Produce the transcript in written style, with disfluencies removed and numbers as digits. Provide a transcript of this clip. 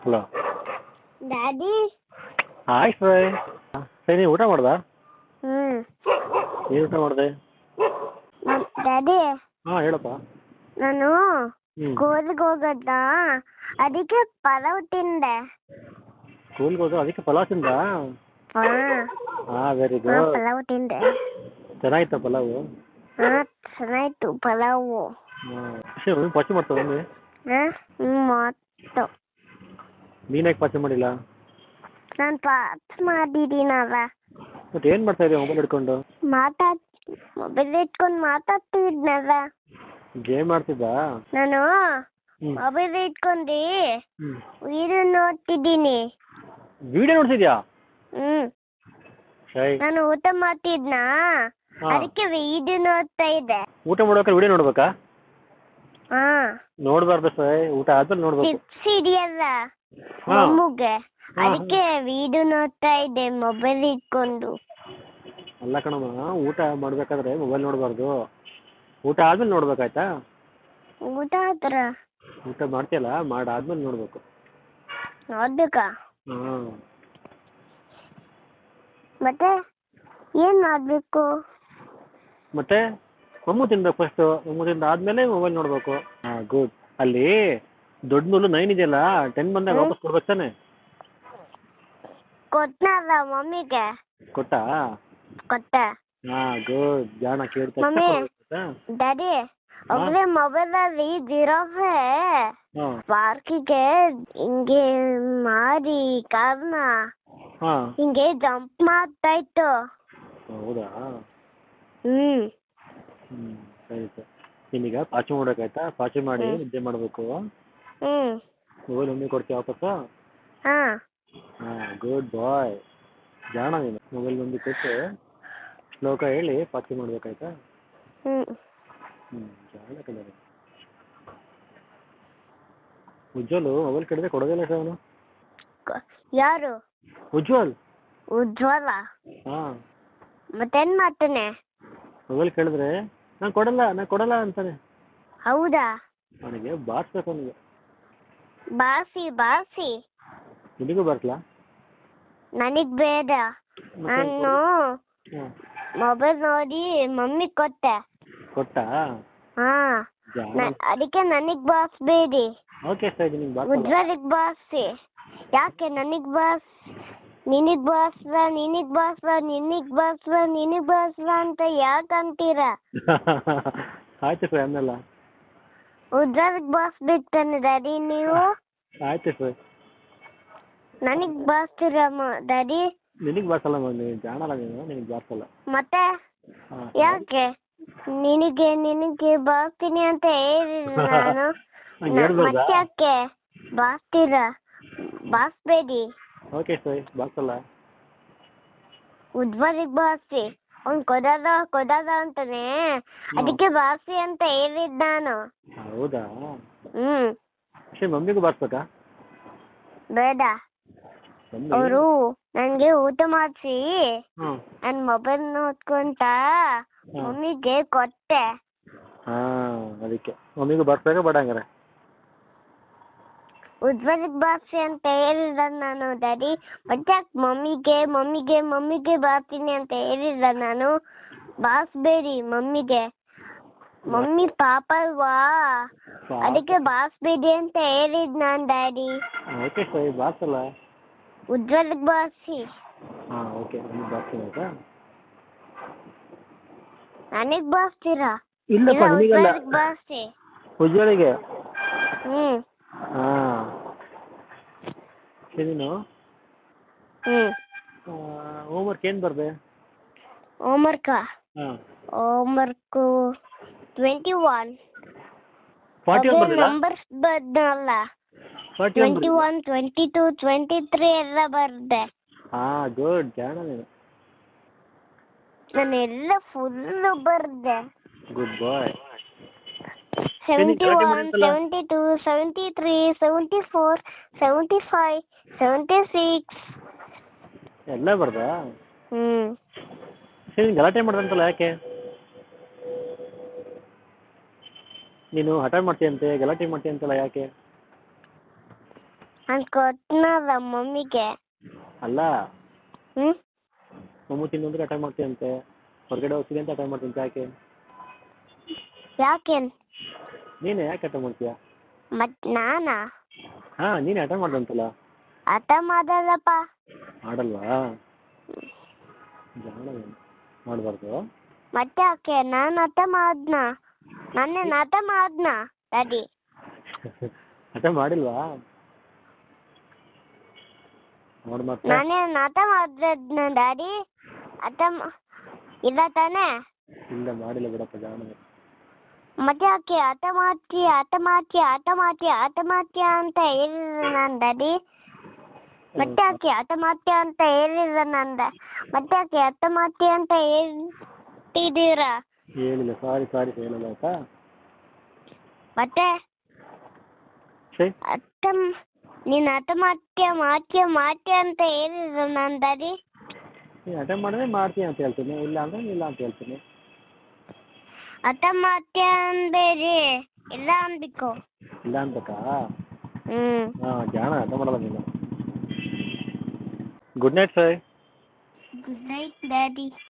Hello daddy. Hi ಶ್ರೇಯ್. ಸರಿ, ಊಟ ಮಾಡ್ದಾ? ಏನು ಊಟ ಮಾಡಿದೆ? ಡ್ಯಾಡಿ, ಹಾಂ ಹೇಳಪ್ಪ. ನಾನು ಸ್ಕೂಲ್ಗೆ ಹೋಗದ, ಅದಕ್ಕೆ ಪಲಾವ್ ತಿಂದೆ. ಸ್ಕೂಲ್ಗೆ ಹೋದ ಅದಕ್ಕೆ ಪಲಾವ್ ತಿಂದ? ಹಾಂ, ವೆರಿ ಗುಡ್. ಪಲಾವ್ ತಿಂದೆ. ಚೆನ್ನಾಗಿತ್ತ ಪಲಾವು? ಹಾಂ, ಚೆನ್ನಾಯ್ತು ಪಲಾವು. ಹಾಂ, ಪಾಚಿ ಮಾಡ್ತಾವ ಮಮ್ಮಿ? ಮಾತು ನೀನು ಯಾಕೆ ಪಾಚಿ ಮಾಡಿಲ್ಲ? ನಾನು ಪಾಸ್ ಮಾಡಿದ್ದೀನಲ್ಲ. ಮತ್ತೆ ಏನು ಮಾಡ್ತಾ ಇದೀಯ ಮೊಬೈಲ್ ಹಿಡ್ಕೊಂಡು? ಮೊಬೈಲ್ ಇಟ್ಕೊಂಡು ಮಾತಾಡ್ತಿದ್ನಲ್ಲ. ಗೇಮ್ ಆಡ್ತಿದ್ದಾ? ನಾನು ಮೊಬೈಲ್ ಇಟ್ಕೊಂಡು ವಿಡಿಯೋ ನೋಡ್ತಿದ್ದೀನಿ. ವಿಡಿಯೋ ನೋಡ್ತಿದ್ಯಾ? ನಾನು ಊಟ ಮಾಡ್ತಿದ್ನಾ, ಅದಕ್ಕೆ ವಿಡಿಯೋ ನೋಡ್ತಾ ಇದ್ದೆ. ಊಟ ಮಾಡ್ಬೇಕಾದ್ರೆ ವಿಡಿಯೋ ನೋಡ್ಬೇಕಾ? ಹಾ, ನೋಡ್ಬಾರ್ದು ಸರ್, ಊಟ ಆದ್ಮೇಲೆ ನೋಡ್ಬೇಕು. ಇದೆಯಲ್ಲ ಮಮ್ಮಗೆ, ಅದಕ್ಕೆ ವಿಡಿಯೋ ನೋಡ್ತಾ ಇದ್ದೆ ಮೊಬೈಲ್ ಇಟ್ಕೊಂಡು. ಅಲ್ಲ ಕಣಮ್ಮ, ಊಟ ಮಾಡ್ಬೇಕಾದ್ರೆ ಮೊಬೈಲ್ ನೋಡ್ಬಾರ್ದು, ಊಟ ಆದ್ಮೇಲೆ ನೋಡ್ಬೇಕಾಯ್ತಾ? ಊಟ ಆತರ ಊಟ ಮಾಡ್ತೀಯಲ್ಲ, ಮಾಡಾದ್ಮೇಲೆ ನೋಡ್ಬೇಕು. ನೋಡ್ಬೇಕಾ? ಹಾಂ. ಮತ್ತೆ ಏನ್ ಮಾಡ್ಬೇಕು? ಮತ್ತೆ ಮಮ್ಮು ತಿನ್ಬೇಕು ಫಸ್ಟ್, ಮಮ್ಮು ತಿಂದ ಆದ್ಮೇಲೆ ಮೊಬೈಲ್ ನೋಡ್ಬೇಕು. ಹಾಂ, ಗುಡ್. ಅಲ್ಲಿ ದೊಡ್ಡ ನೂಲು 9 ಇದೆಯಲ್ಲ, 10 ಬಂದಾಗ ವಾಪಸ್ ಕೊಡ್ಬೇಕು ತಾನೆ? ಕೊಟ್ಟನಲ್ಲ ಮಮ್ಮಿಗೆ. ಕೊಟ್ಟಾ? ಕೊಟ್ಟೆ. ಹಾಂ, ಗುಡ್. ಜಾಣ ಕೇಳ್ತಾ. ಮಮ್ಮಿ, ಡ್ಯಾಡಿ, ಒಬ್ಬರೇ ಮೊಬೈಲ್ ಅಲ್ಲಿ ಜಿರಾಫೆ ಪಾರ್ಕಿಗೆ ಹಿಂಗೆ ಮಾಡಿ ಕಾರಣ ಹಿಂಗೆ ಜಂಪ್ ಮಾಡ್ತಾ ಇತ್ತು. ಹೌದಾ? ಸರಿ ಸರ್. ನಿನೀಗ ಪಾಚಿ ಮಾಡ್ಬೇಕಾಯ್ತಾ? ಪಾಚಿ ಮಾಡಿ ನಿದ್ದೆ ಮಾಡಬೇಕು. ಮೊಬೈಲ್ ಒಮ್ಮೆ ಕೊಡ್ತೀಯ ವಾಪಸ್ಸು? ಹಾಂ, ಗುಡ್ ಬಾಯ್. ಜಾಣ ನೀನು. ಮೊಬೈಲ್ ಒಂದು ಕೊಟ್ಟು ಶ್ಲೋಕ ಹೇಳಿ ಪಾಚಿ ಮಾಡ್ಬೇಕಾಯ್ತಾ? ಜಾಣ ಕಲರ್. ಉಜ್ವಲ್ ಮೊಬೈಲ್ ಕಡಿದ್ರೆ ಕೊಡೋದಿಲ್ಲ ಸರ್ ಅವನು. ಯಾರು? ಉಜ್ವಲ್. ಉಜ್ವಲ? ಹಾಂ. ಮತ್ತೇನ್ ಮಾಡ್ತಾನೆ? ಮೊಬೈಲ್ ಕೇಳಿದ್ರೆ ನಾನು ಕೊಡಲ್ಲ ಅಂತಾನೆ. ಹೌದಾ? ಅವನಿಗೆ ಬಾರಿಸ್ಬೇಕು. ಅವನಿಗೆ ಬಾರಿಸಿ. ನಿನಗೂ ಬಾರಿಸ್ಲಾ? ನನಗ್ ಬೇಡ. ನಾನು ಮೊಬೈಲ್ ನೋಡಿ ಮಮ್ಮಿ ಕೊಟ್ಟಾ? ಹಾ, ಅದಕ್ಕೆ ನನಗ್ ಬಾರಿಸ್ಬೇಡಿ. ಓಕೆ ಸರ್, ನಿನಗೆ ಬಾರಿಸಲ್ಲ. ಉಜ್ವಲಿಗ್ ಬಾರಿಸಿ. ಯಾಕೆ ನಿನಗ್ ಬಾರಿಸ್ಲ ಅಂತ ಯಾಕೆ ಅಂತೀರಾ? ಆಯ್ತು ಸರ್, ಅನ್ನಲ್ಲ. ಉಜ್ವಲಿಗ್ ಬಾರಿಸ್ಬೇಕು ತಾನೆ ಡ್ಯಾಡಿ ನೀವು? ಆಯ್ತು ಸರ್. ನನಗ್ ಬಾರಿಸ್ತೀರಾ ಡ್ಯಾಡಿ? ನಿನಗೆ ಬಾರಿಸಲ್ಲ ಮಮ್ಮಿ, ಜಾಣಲ್ಲ ನೀನು, ನಿನಗೆ ಬಾರಿಸಲ್ಲ. ಮತ್ತೆ ಯಾಕೆ? ನಿನಗೆ ಬಾರಿಸ್ತೀನಿ ಅಂತ ಹೇಳಿಲ್ಲ ನಾನು. ಮತ್ತೆ ಯಾಕೆ ಬಾರಿಸ್ತೀರಾ? ಬಾರಿಸ್ಬೇಡಿ. ಓಕೆ ಸರ್, ಬಾರಿಸಲ್ಲ. ಉಜ್ವಲಿಗ್ ಬಾರಿಸಿ. ಅವ್ನು ಕೊಡಲ್ಲ ಅಂತಾನೆ, ಅದಕ್ಕೆ ಬಾರಿಸಿ ಅಂತ ಹೇಳಿದ್ ನಾನು. ಹೌದಾ? ಮಮ್ಮಿಗೂ ಬಾರಿಸ್ಬೇಕಾ? ಬೇಡ. ಅವರು ನನ್ಗೆ ಊಟ ಮಾಡಿಸಿ ನನ್ ಮೊಬೈಲ್ ನೋಡ್ಕೊಂತ ಮಮ್ಮಿಗೆ ಕೊಟ್ಟೆ. ಅದಕ್ಕೆ ಮಮ್ಮಿಗೂ ಬಾರಿಸ್ಬೇಕಾ ಬೇಡ ಹಂಗಾರೆ? ಉಜ್ವಲಿಗ್ ಬಾರಿಸಿ ಅಂತ ಹೇಳಿದ ನಾನು ಡ್ಯಾಡಿ. ಮತ್ತೆ ಮಮ್ಮಿಗೆ ಬಾರಿಸ್ತೀನಿ ಅಂತ ಹೇಳಿದ ನಾನು. ಬಾರಿಸ್ಬೇಡಿ ಮಮ್ಮಿಗೆ. ಮಮ್ಮಿ ಪಾಪ ಅಲ್ವಾ, ಅದಕ್ಕೆ ಬಾರಿಸ್ಬೇಡಿ ಅಂತ ಹೇಳಿದ್ ನಾನ್ ಡ್ಯಾಡಿ. ಓಕೆ ಸರ್, ಬಾರಿಸಲ್ಲ. ಉಜ್ವಲಿಗ್ ಬಾರಿಸಿ. ಓಕೆ, ನನಗ್ ಬಾರಿಸ್ತೀರಾ? ಇಲ್ಲಪ್ಪ, ನಿನಗಲ್ಲ, ಬಾರಿಸಿ. ಉಜ್ವಲಿಗೆ. ನೀನು ಹೋಮ್ವರ್ಕ್ ಏನು ಬರ್ದೆ? Homework 21 numbers ಬರ್ದಲ್ಲ. 21, 22, 23 ಎಲ್ಲ ಬರ್ದೆ. ಗುಡ್, ಜಾಣ ನೀನು. ನಾನೆಲ್ಲ ಫುಲ್ ಬರ್ದೆ. ಗುಡ್ ಬಾಯ್. 71, 72, 73, 74, 75, 76 ಎಲ್ಲ ಬರ್ದಾ? ಗಲಾಟೆ ಮಾಡ್ದಂತಲ್ಲ, ಯಾಕೆ? ನೀನು ಹಠ ಮಾಡ್ತೀಯಂತೆ, ಗಲಾಟೆ ಮಾಡ್ತೀಯಂತಲ್ಲ, ಯಾಕೆ? ನಾನು ಕೊಟ್ಟನಲ್ಲ ಮಮ್ಮಿಗೆ. ಅಲ್ಲ ಹ್ಞೂ ಮಮ್ಮು ತಿನ್ನು ಅಂದ್ರೆ ಹಠ ಮಾಡ್ತೀಯಂತೆ, ಹೊರಗಡೆ ಹೋಗ್ತೀನಿ ಅಂತ ಹಠ ಮಾಡ್ತೀನಿ, ಯಾಕೆ? ಯಾಕೇನು? ನೀನೇ ಯಾಕೆ ಹಠ ಮಾಡ್ತೀಯ? ಮತ್ತು ನಾನಾ? ಹಾಂ ನೀನೇ ಹಠ ಮಾಡ್ದಂತಲ್ಲ. ಹಠ ಮಾಡಲ್ಲಪ್ಪ. ಮಾಡಲ್ವಾ? ಜಾಣ ಮಾಡಬಾರ್ದು. ಮತ್ತೆ ಯಾಕೆ ನಾನು ಹಠ ಮಾಡ್ದ್ನಾ? ನಾನೇನು ಹಠ ಮಾಡ್ದ್ನಾ ಡ್ಯಾಡಿ? ಹಠ ಮಾಡಿಲ್ವಾ? ನೋಡು ಮತ್ತೆ. ನಾನೇನು ಹಠ ಮಾಡಿದ್ನ ಡ್ಯಾಡಿ? ಇಲ್ಲ ತಾನೇ? ಇಲ್ಲ ಮಾಡಿಲ್ಲ ಬಿಡಪ್ಪ, ಜಾಣ. ಮತ್ತೆ ಯಾಕೆ ಹಠ ಮಾಡ್ತೀಯ ಹಠ ಮಾಡ್ತೀಯ ಹಠ ಮಾಡ್ತೀಯ ಹಠ ಮಾಡ್ತೀಯ ಅಂತ ಹೇಳಿಲ್ಲ ನಾನು ಡ್ಯಾಡಿ. ಮತ್ತೆ ಯಾಕೆ ಹಠ ಮಾಡ್ತೀಯ ಅಂತ ಹೇಳಿಲ್ಲ ನಂದ. ಮತ್ತೆ ಯಾಕೆ ಹಠ ಮಾಡ್ತೀಯ ಅಂತ ಹೇಳ್ತಿದ್ದೀರಾ? ಹೇಳಿಲ್ಲ, ಸಾರಿ ಹೇಳಿಲ್ಲ ಆಯ್ತಾ? ಮತ್ತೆ ಸರಿ ನೀನು ಹಠ ಮಾಡ್ತೀಯ ಅಂತ ಹೇಳಿಲ್ಲ ನಾನು ಡ್ಯಾಡಿ. ನೀನು ಹಠ ಮಾಡಿದ್ರೆ ಮಾಡ್ತೀಯ ಅಂತ ಹೇಳ್ತೀನಿ, ಇಲ್ಲ ಅಂದ್ರೆ ಇಲ್ಲ ಅಂತ ಹೇಳ್ತೀನಿ. ಹಠ ಮಾಡ್ತೀಯ ಅಂಬೇಡಿ, ಇಲ್ಲ ಅನ್ಬೇಕು. ಇಲ್ಲ ಅನ್ಬೇಕಾ? ಹ್ಮ್ ಹಾಂ ಜಾಣ, ಹಠ ಮಾಡಲ್ಲ ನೀನು. Good night sir. Good night daddy.